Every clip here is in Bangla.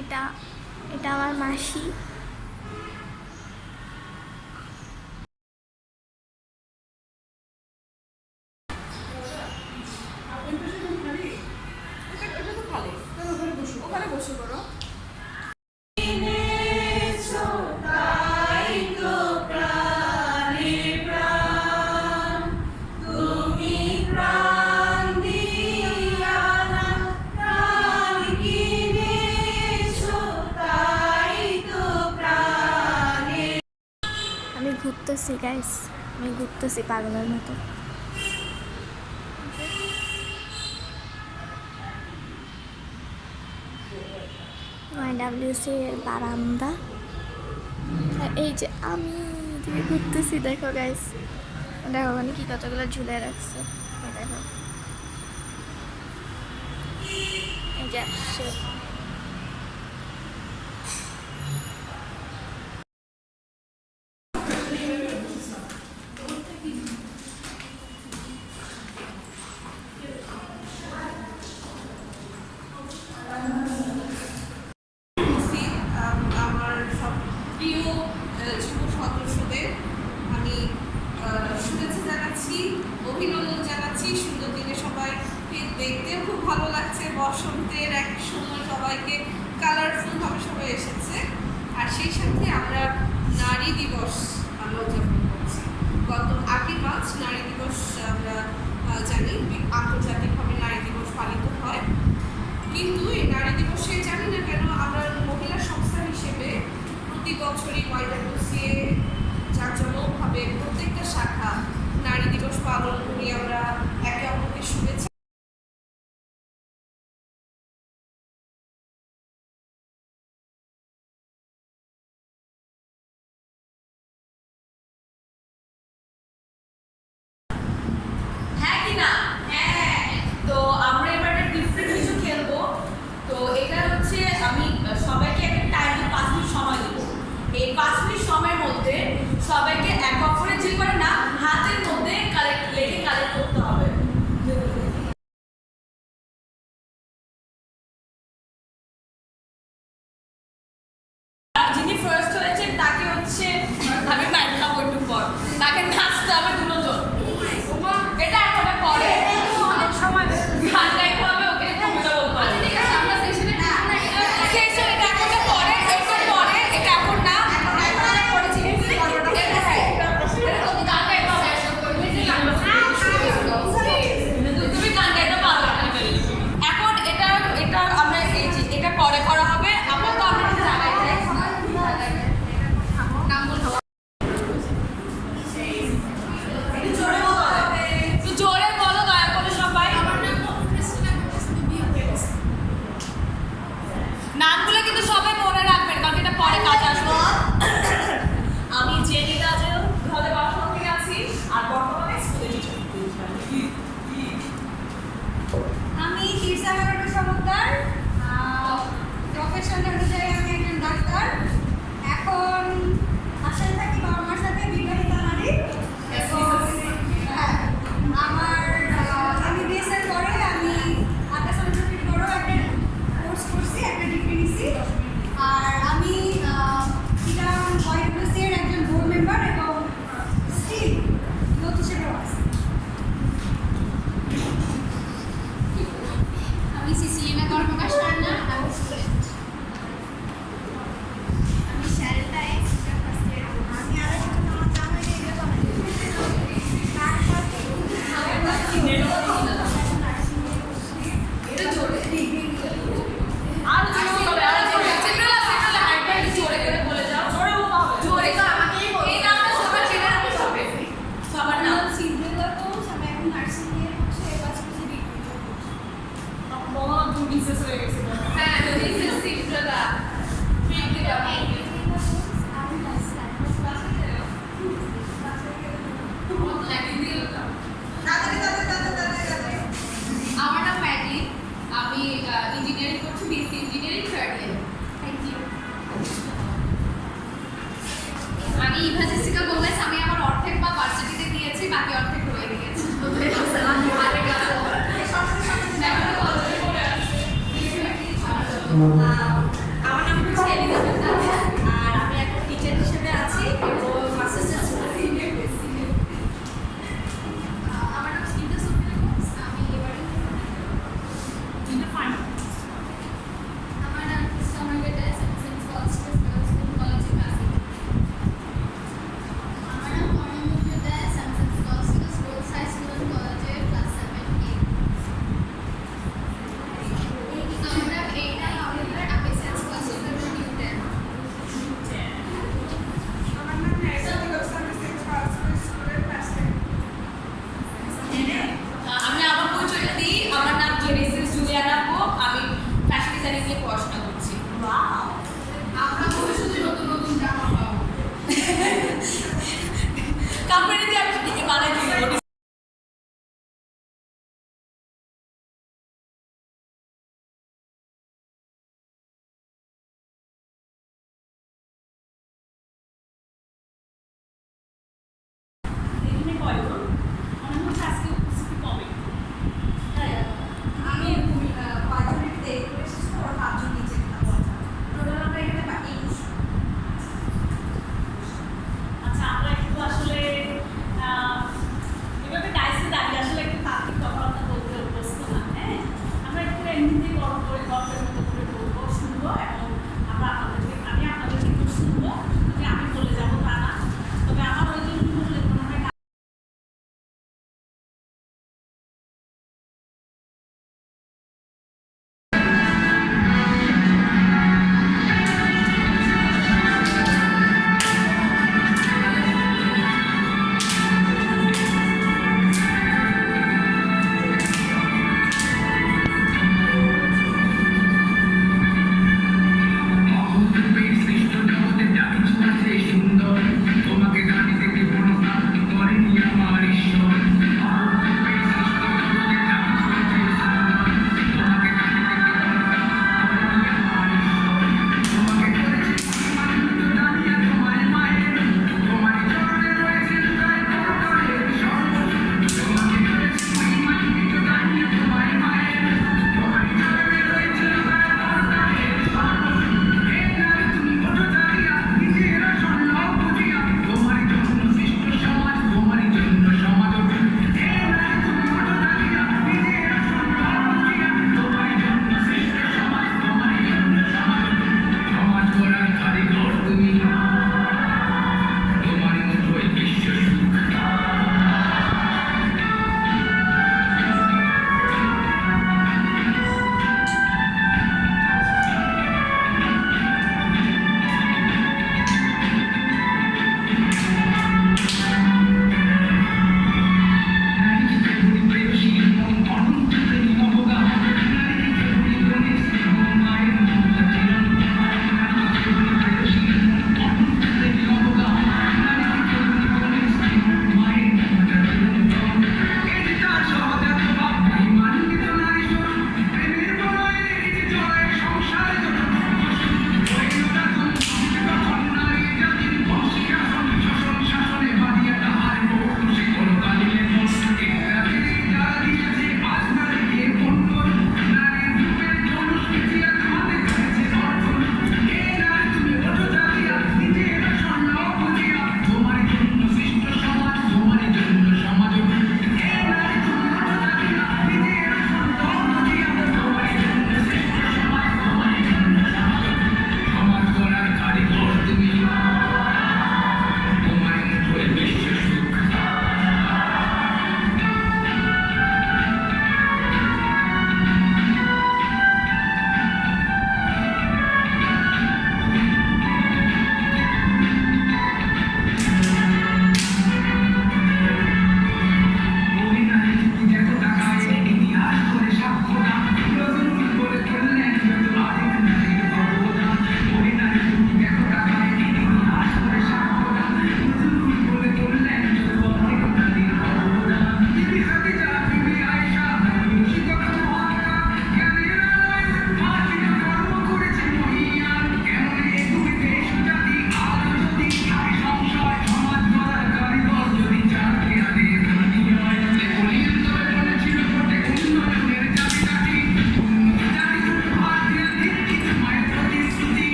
এটা এটা আমার মাসি। ওখানে বসে করো। আমি ঘুরতেছি গাইস, আমি ঘুরতেছি পাগলের মতো। YWC এর বারান্দা, এই যে আমি ঘুরতেছি। দেখো গাইস, দেখো ওখানে কি কতগুলো ঝুলে রাখছে। দেখো এই যে আমার সব প্রিয় যুব সদস্যদের আমি শুভেচ্ছা জানাচ্ছি, অভিনন্দন জানাচ্ছি। সুন্দর দিনে সবাইকে দেখতেও খুব ভালো লাগছে। বসন্তের এক সময় সবাইকে কালারফুলভাবে সবাই এসেছে। আর সেই সাথে আমরা নারী দিবস আমরা উদযাপন করছি। গত 8 মার্চ নারী দিবস আমরা জানি আন্তর্জাতিকভাবে নারী দিবস পালিত হয়। কিন্তু এই নারী দিবসে জানি না কেন আমরা মহিলা সংস্থা হিসেবে প্রতি বছরই YWCA জাঁকজমকভাবে প্রত্যেকটা শাখা নারী দিবস পালন করি। আমরা একে অপরকে শুভেচ্ছা। হ্যাঁ কি না? হ্যাঁ। তো আমরা এবার ডিফারেন্ট কিছু খেলবো। তো এটা হচ্ছে আমি সবাইকে একটা টাইমে 5 মিনিট সময় দেবো। এই 5 মিনিট সময়ের মধ্যে আমার নাম হচ্ছে এলিজাবেথ দাস, আর আমি এখন টিচার হিসেবে আছি এবং মাস্টার্স আমার নাম স্মিতা সুপ্রিয়া ঘোষ, আমি এবারে আমার নাম সময় দাস, আমি সেন্ট স্কলাস্টিকা গার্লস স্কুল কলেজে ক্লাস 8। আমার নাম অনন্যা দাস, আমি saint Scholastica girls high school and কলেজে ক্লাস 7 A। আমরা এটা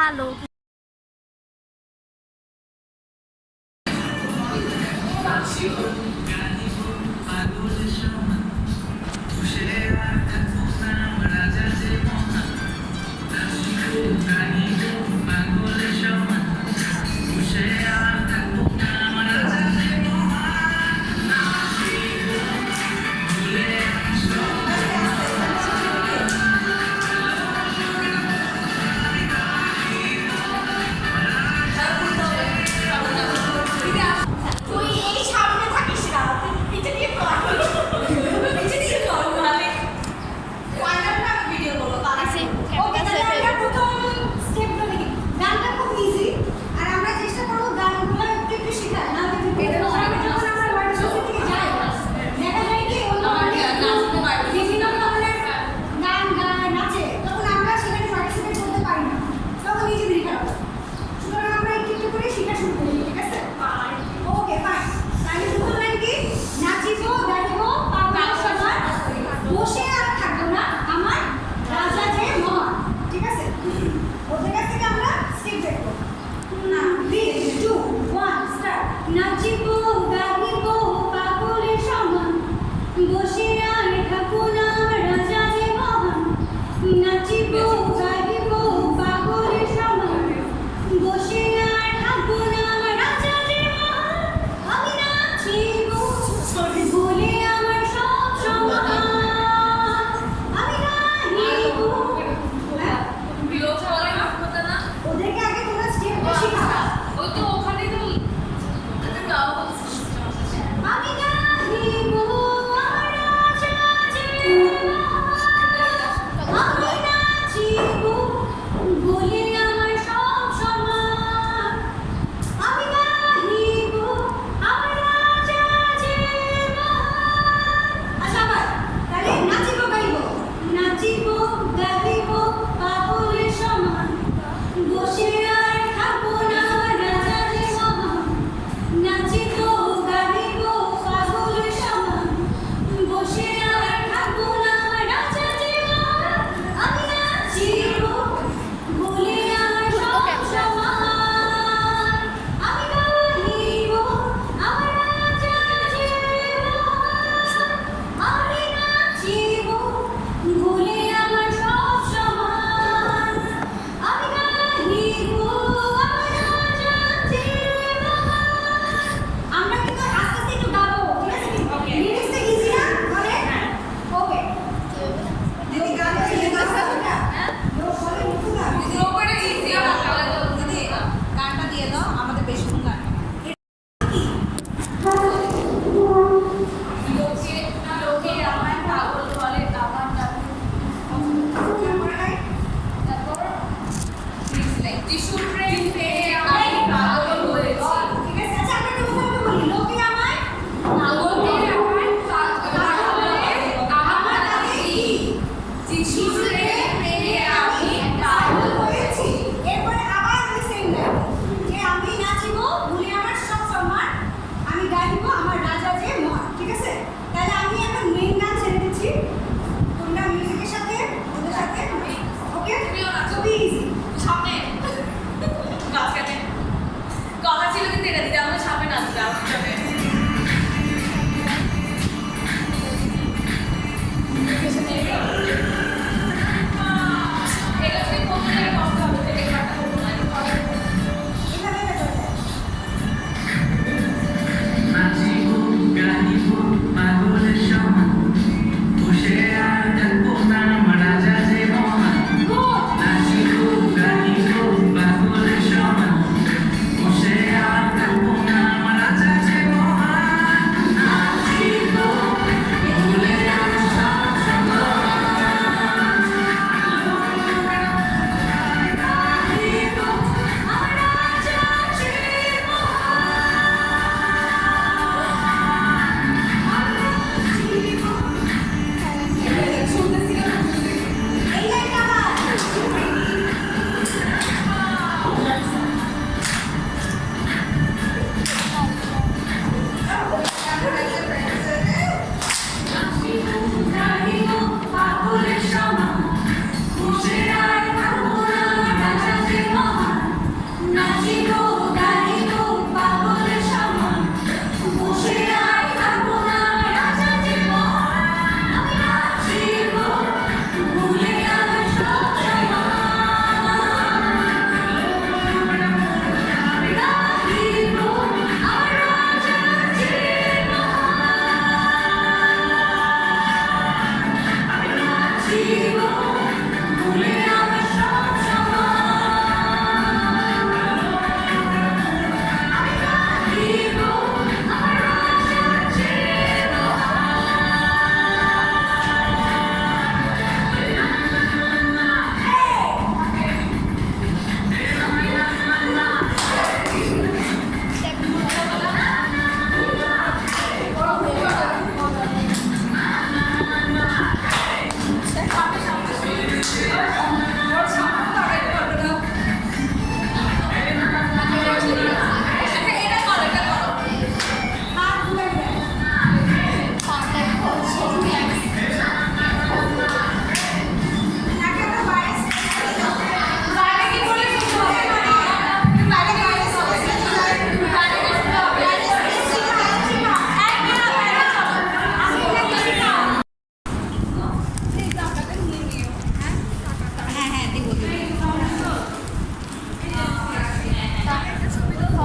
ভালো। তুই এই সামনে থাকিস না, তুই পিছে দিয়ে কর। পিছে দিয়ে কর, নাহলে ফাইনালটা আমি ভিডিও করবো। আচ্ছা, ওকে, তাহলে আমরা প্রথম স্টেপটা দেখি। গানটা খুব ইজি, আর আমরা চেষ্টা করবো গানগুলো একটু একটু শেখার। না হলে যখন আমরা ওয়ার্কশপে থেকে যাই, দেখা যায় কি অন্য বিভিন্ন ধরনের গান গায়, নাচে, তখন আমরা সেখানে পার্টিসিপেট করতে পারি না, তখন নিজেদেরই খারাপ লাগে। সুতরাং আমরা একটু একটু করে শেখা শুরু করি, ঠিক আছে? ওকে, ফাইন। তাহলে প্রথম লাইন কি? নাচিব গাইব পাগল সবার, বসে আর থাকবো না আমার রাজা যে মহান। ঠিক আছে? ওদের কাছ থেকে আমরা স্টেপ দেখবো। 3, 2, 1, স্টার্ট। নাচিব গাইব পাগলের সমান, বসে আর থাকবো না আমার রাজা যে মহান। নাচিব গাইব পাগলের সমান, বসে আর থাকবো না আমার রাজা যে মহান। আমি নাচিব বলে আমার সব সমান, আমি গাইব। হ্যাঁ? ওদেরকে আগে তোমরা স্টেপটা শেখাও। আমি গাইব আমার রাজা যে মহান, আমি নাচিব বলে আমার সব সমান, আমি গাইব আমার রাজা যে মহান। আচ্ছা, আবার তাহলে নাচিব গাইব, নাচিব গাইব পাগলের সমান, বসে আর থাকবো না আমার রাজা যে মহান। নাচিব গাইব পাগলের সমান, বসে আর থাকবো না আমার রাজা যে মহান। আমি নাচিব বলে আমার সব সমান, আমি গাইব আমার রাজা যে মহান। আমি নাচিব বলে আমার সব সমান, আমি গাইব আমার রাজা যে মহান। আমরা কিন্তু আস্তে আস্তে একটু গাবো, ঠিক আছে? Okay. লিরিক্সটা ইজি না? বলে? ওকে। দিদি গাবে দিদি গাবে না? লোক বলে মুখ না। দিদি গানটা দিয়ে দাও, আমাদের বেশিক্ষণ গান লোকে আমায় পাগল বলে, আমার নাম টিস্যুর ট্রেন পেয়ে আমি পাগল হয়েছি। ঠিক আছে? আচ্ছা, আমরা একটু কথা বলি। লোকে আমায় পাগল বলে, আমার নামে কি? টিস্যুর ট্রেন পেয়ে আমি পাগল হয়েছি। এরপরে আবার ওই সেম লাইন, যে আমি নাচিব বলে আমার সব সম্মান, আমি গাইব আমার রাজা যে মহান। ঠিক আছে? তাহলে আমি এখন মেইন গান ছেড়ে দিচ্ছি, তোমরা মিউজিকের সাথে ওদের সাথে। ওকে? তুমিও নাচো। খুবই ইজি। সামনে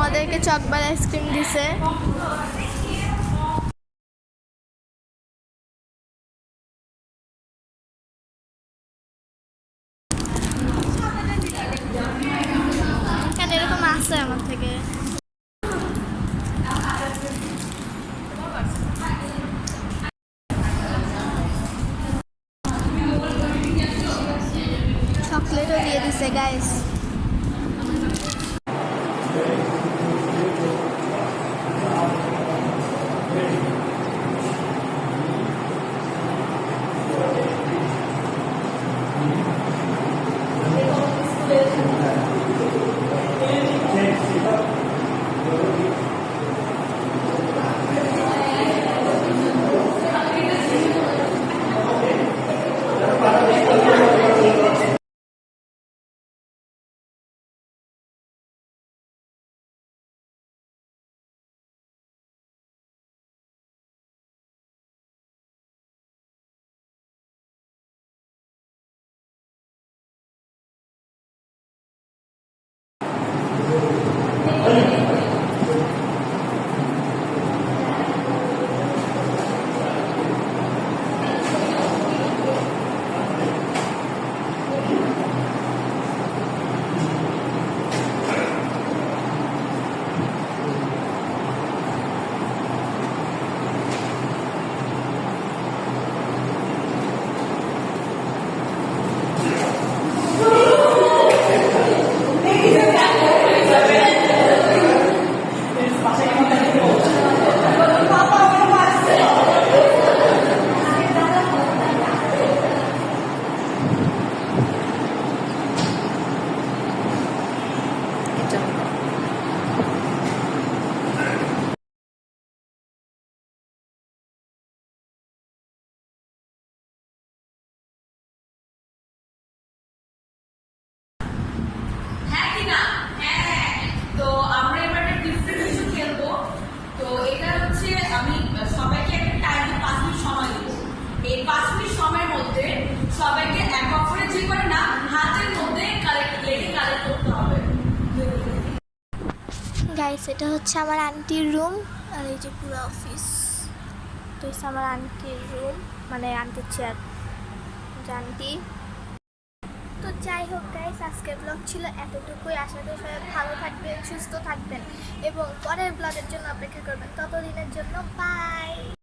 আমাদেরকে চকবার আইসক্রিম দিছে। কেন এরকম আছে আমার থেকে? চকলেটও দিয়ে দিছে গাইস। হ্যাঁ কি না? হ্যাঁ। তো আমরা এবার একটা ডিফারেন্ট কিছু খেলবো। তো এটা হচ্ছে আমি সবাইকে একটা টাইমে 5 মিনিট সময় দেবো। এই 5 মিনিট সময়ের মধ্যে সবাইকে এক অপরে যে করে না হাতের মধ্যে লেগে কালেক্ট করতে হবে। গাইস এটা হচ্ছে আমার আন্টির রুম আর এই যে পুরো অফিস। তো হচ্ছে আমার আন্টির রুম, মানে আন্টির চেয়ার, আন্টি। তো যাই হোক গাইস, আজকের ব্লগ ছিল এতটুকুই। আশা করি সবাই ভালো থাকবেন, সুস্থ থাকবেন এবং পরের ব্লগের জন্য অপেক্ষা করবেন। ততদিনের জন্য বাই।